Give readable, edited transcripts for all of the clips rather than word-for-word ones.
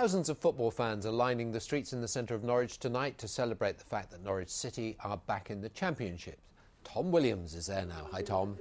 Thousands of football fans are lining the streets in the centre of Norwich tonight to celebrate the fact that Norwich City are back in the Championship. Tom Williams is there now. Hi, Tom.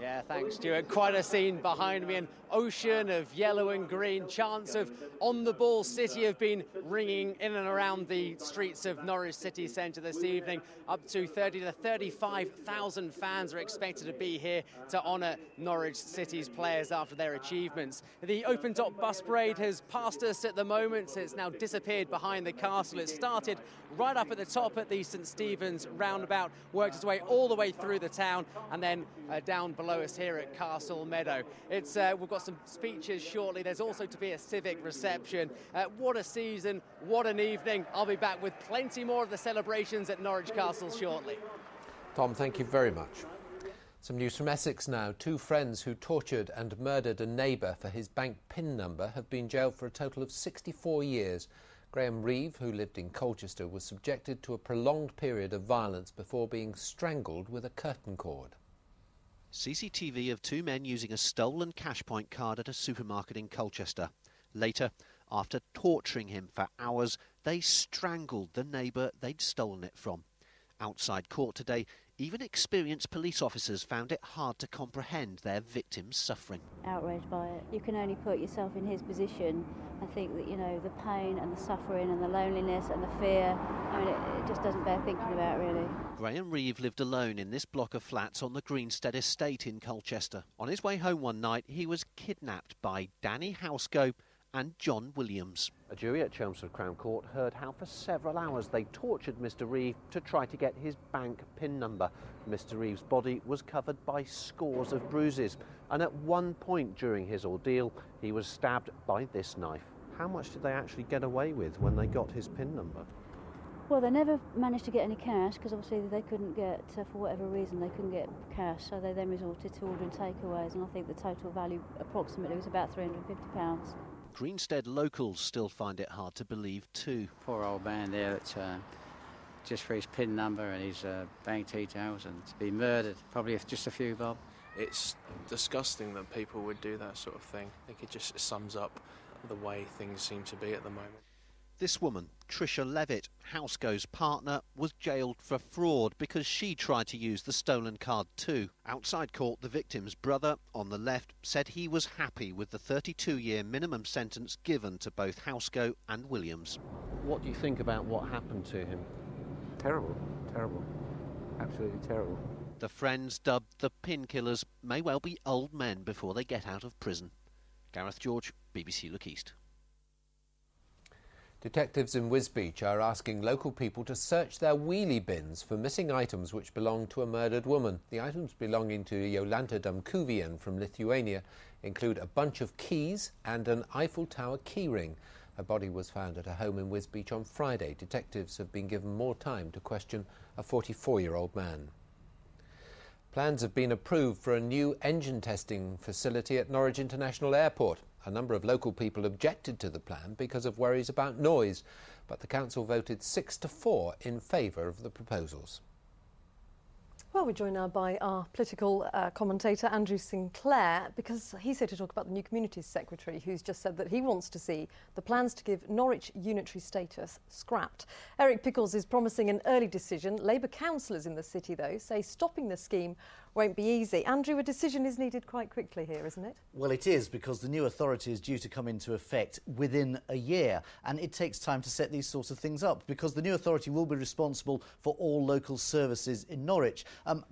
Yeah, thanks, Stuart. Quite a scene behind me, an ocean of yellow and green. Chants of on-the-ball City have been ringing in and around the streets of Norwich City Centre this evening. Up to 30 to 35,000 fans are expected to be here to honour Norwich City's players after their achievements. The open-top bus parade has passed us at the moment. It's now disappeared behind the castle. It started right up at the top at the St Stephen's roundabout, worked its way all the way through the town, and then down below us here at Castle Meadow. We've got some speeches shortly. There's also to be a civic reception. What a season, what an evening. I'll be back with plenty more of the celebrations at Norwich Castle shortly. Tom, thank you very much. Some news from Essex now. Two friends who tortured and murdered a neighbour for his bank PIN number have been jailed for a total of 64 years. Graham Reeve, who lived in Colchester, was subjected to a prolonged period of violence before being strangled with a curtain cord. CCTV of two men using a stolen cash point card at a supermarket in Colchester. Later, after torturing him for hours, they strangled the neighbour they'd stolen it from. Outside court today, even experienced police officers found it hard to comprehend their victim's suffering. Outraged by it. You can only put yourself in his position and think that, you know, the pain and the suffering and the loneliness and the fear, I mean, it just doesn't bear thinking about, really. Graham Reeve lived alone in this block of flats on the Greenstead estate in Colchester. On his way home one night, he was kidnapped by Danny Housego and John Williams. A jury at Chelmsford Crown Court heard how for several hours they tortured Mr Reeve to try to get his bank PIN number. Mr Reeve's body was covered by scores of bruises, and at one point during his ordeal he was stabbed by this knife. How much did they actually get away with when they got his PIN number? Well, they never managed to get any cash because obviously they couldn't get, for whatever reason, they couldn't get cash, so they then resorted to ordering takeaways, and I think the total value approximately was about £350. Greenstead locals still find it hard to believe too. Poor old man there that just for his PIN number and his bank details, and to be murdered, probably just a few bob. It's disgusting that people would do that sort of thing. I think it just sums up the way things seem to be at the moment. This woman, Tricia Levitt, Housego's partner, was jailed for fraud because she tried to use the stolen card too. Outside court, the victim's brother, on the left, said he was happy with the 32-year minimum sentence given to both Housego and Williams. What do you think about what happened to him? Terrible, terrible, absolutely terrible. The friends, dubbed the Pin Killers, may well be old men before they get out of prison. Gareth George, BBC Look East. Detectives in Wisbech are asking local people to search their wheelie bins for missing items which belong to a murdered woman. The items belonging to Jolanta Damkuvien from Lithuania include a bunch of keys and an Eiffel Tower keyring. Her body was found at a home in Wisbech on Friday. Detectives have been given more time to question a 44-year-old man. Plans have been approved for a new engine testing facility at Norwich International Airport. A number of local people objected to the plan because of worries about noise, but the council voted 6-4 in favour of the proposals. Well, we're joined now by our political commentator, Andrew Sinclair, because he's here to talk about the new Communities Secretary, who's just said that he wants to see the plans to give Norwich unitary status scrapped. Eric Pickles is promising an early decision. Labour councillors in the city, though, say stopping the scheme won't be easy. Andrew, a decision is needed quite quickly here, isn't it? Well, it is, because the new authority is due to come into effect within a year, and it takes time to set these sorts of things up, because the new authority will be responsible for all local services in Norwich.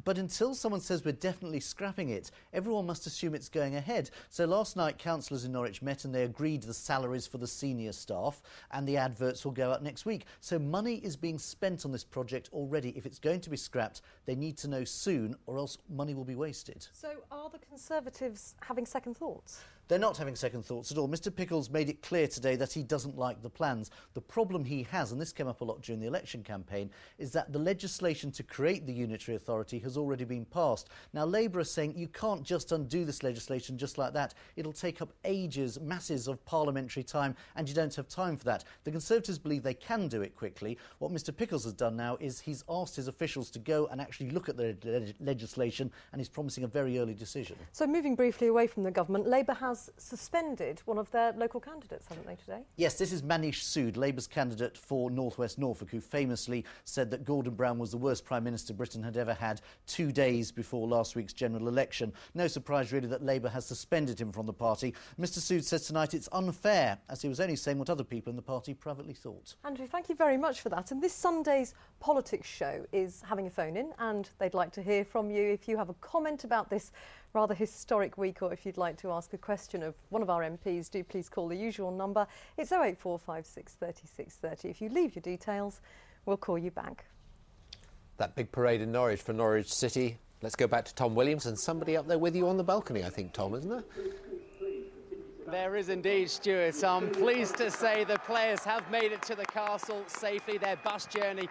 But until someone says we're definitely scrapping it, everyone must assume it's going ahead. So last night, councillors in Norwich met and they agreed the salaries for the senior staff, and the adverts will go out next week. So money is being spent on this project already. If it's going to be scrapped, they need to know soon, or else money will be wasted. So are the Conservatives having second thoughts? They're not having second thoughts at all. Mr Pickles made it clear today that he doesn't like the plans. The problem he has, and this came up a lot during the election campaign, is that the legislation to create the unitary authority has already been passed. Now, Labour are saying you can't just undo this legislation just like that. It'll take up ages, masses of parliamentary time, and you don't have time for that. The Conservatives believe they can do it quickly. What Mr Pickles has done now is he's asked his officials to go and actually look at the legislation, and he's promising a very early decision. So moving briefly away from the government, Labour has has suspended one of their local candidates, haven't they, today? Yes, this is Manish Sood, Labour's candidate for North West Norfolk, who famously said that Gordon Brown was the worst Prime Minister Britain had ever had 2 days before last week's general election. No surprise, really, that Labour has suspended him from the party. Mr Sood says tonight it's unfair, as he was only saying what other people in the party privately thought. Andrew, thank you very much for that. And this Sunday's politics show is having a phone-in, and they'd like to hear from you if you have a comment about this rather historic week, or if you'd like to ask a question of one of our MPs, do please call the usual number. It's 08456 30 630. If you leave your details, we'll call you back. That big parade in Norwich for Norwich City. Let's go back to Tom Williams and somebody up there with you on the balcony, I think, Tom, isn't there? There is indeed, Stuart. I'm pleased to say the players have made it to the castle safely. Their bus journey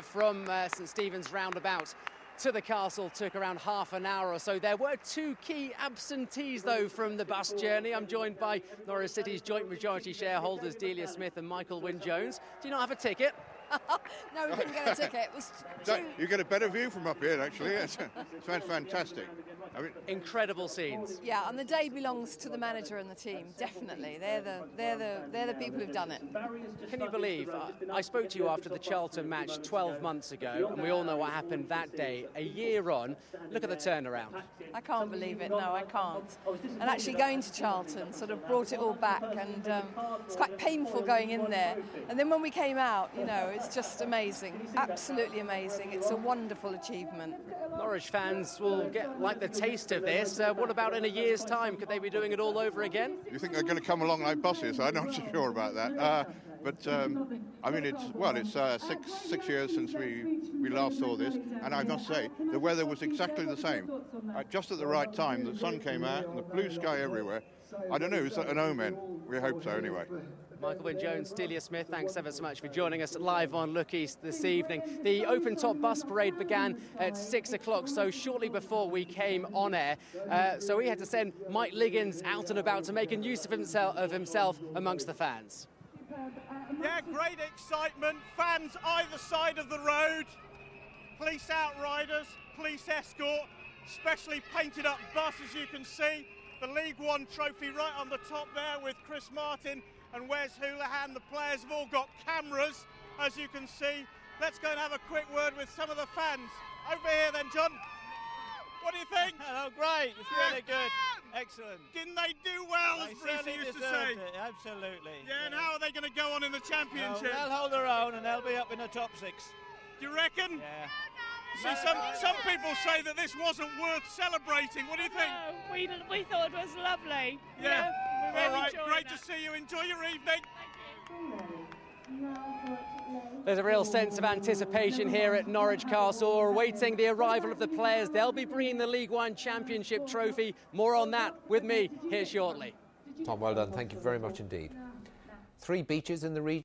from St Stephen's roundabout to the castle took around half an hour or so. There were 2 key absentees, though, from the bus journey. I'm joined by Norwich City's joint majority shareholders, Delia Smith and Michael Wynne-Jones. Do you not have a ticket? No, we couldn't get a ticket. It was you get a better view from up here, actually. It's fantastic. I mean, incredible scenes. Yeah, and the day belongs to the manager and the team. Definitely, they're the people who've done it. Can you believe? I spoke to you after the Charlton match 12 months ago, and we all know what happened that day. A year on, look at the turnaround. I can't believe it. No, I can't. And actually, going to Charlton sort of brought it all back, and it's quite painful going in there. And then when we came out, you know, it's just amazing, absolutely amazing. It's a wonderful achievement. Norwich fans will get like the taste of this. What about in a year's time? Could they be doing it all over again? you think they're going to come along like buses? I'm not so sure about that. But I mean, it's 6 years since we last saw this, and I must say the weather was exactly the same. Just at the right time, the sun came out and the blue sky everywhere. I don't know, is that an omen? We hope so, anyway. Michael Wynne-Jones, Delia Smith, thanks ever so much for joining us live on Look East this evening. The open-top bus parade began at 6 o'clock, so shortly before we came on air. So we had to send Mike Liggins out and about to make a use of himself amongst the fans. Yeah, great excitement. Fans either side of the road. Police outriders, police escort, specially painted up bus, as you can see. The League One trophy right on the top there with Chris Martin and Wes Houlihan. The players have all got cameras, as you can see. Let's go and have a quick word with some of the fans. Over here then, John. What do you think? Oh, great. It's really good. Excellent. Didn't they do well, as Brucey used to say? It. Absolutely. Yeah, and how are they going to go on in the championship? They'll hold their own and they'll be up in the top 6. Do you reckon? Yeah. See, some people say that this wasn't worth celebrating. What do you think? No, we thought it was lovely. Yeah. We really all right, great that. to see you. Enjoy your evening. There's a real sense of anticipation here at Norwich Castle, awaiting the arrival of the players. They'll be bringing the League One Championship trophy. More on that with me here shortly. Tom, well done. Thank you very much indeed. 3 beaches in the region.